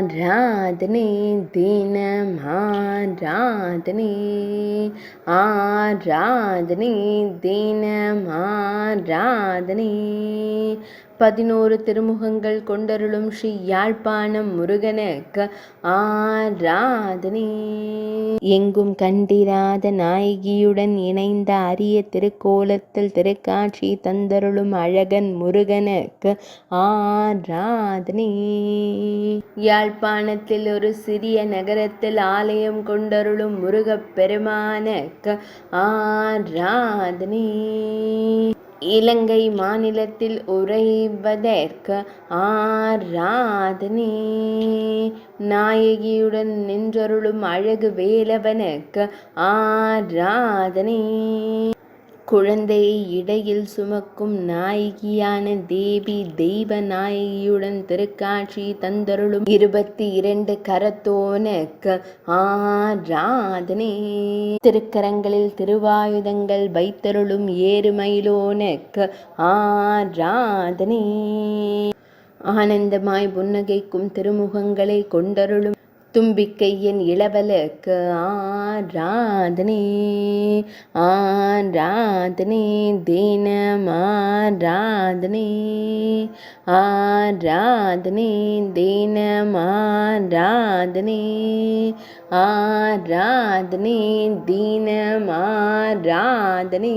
ஆராதனை தினம் ஆராதனை ஆராதனை தினம் ஆராதனை 11 திருமுகங்கள் கொண்டருளும் ஸ்ரீ யாழ்ப்பாணம் முருகனுக்கு ஆராதனை. எங்கும் கண்டிராத நாயகியுடன் இணைந்த அரிய திருக்கோலத்தில் திருக்காட்சி தந்தருளும் அழகன் முருகனுக்கு ஆராதனை. யாழ்ப்பாணத்தில் ஒரு சிறிய நகரத்தில் ஆலயம் கொண்டருளும் முருகப் பெருமானுக்கு ஆராதனை. இலங்கை மாநிலத்தில் உறைவதற்கு ஆராதனை. நாயகியுடன் நின்றருளும் அழகு வேலவனுக்கு ஆராதனை. குழந்தையை இடையில் சுமக்கும் நாயகியான தேவி தெய்வ நாயகியுடன் திருக்காட்சி தந்தருளும் 22 கரத்தோனுக்கு ஆராதனை. திருக்கரங்களில் திருவாயுதங்கள் வைத்தருளும் ஏறுமயிலோனுக்கு ஆராதனை. ஆனந்தமாய் புன்னகைக்கும் திருமுகங்களை கொண்டருளும் தும்பிக்கையின் இளவலுக்கு ஆராதனை. ஆராதனை தினம் ஆராதனை. ஆராதனை தினம் ஆராதனை. ஆராதனை தினம் ஆராதனை.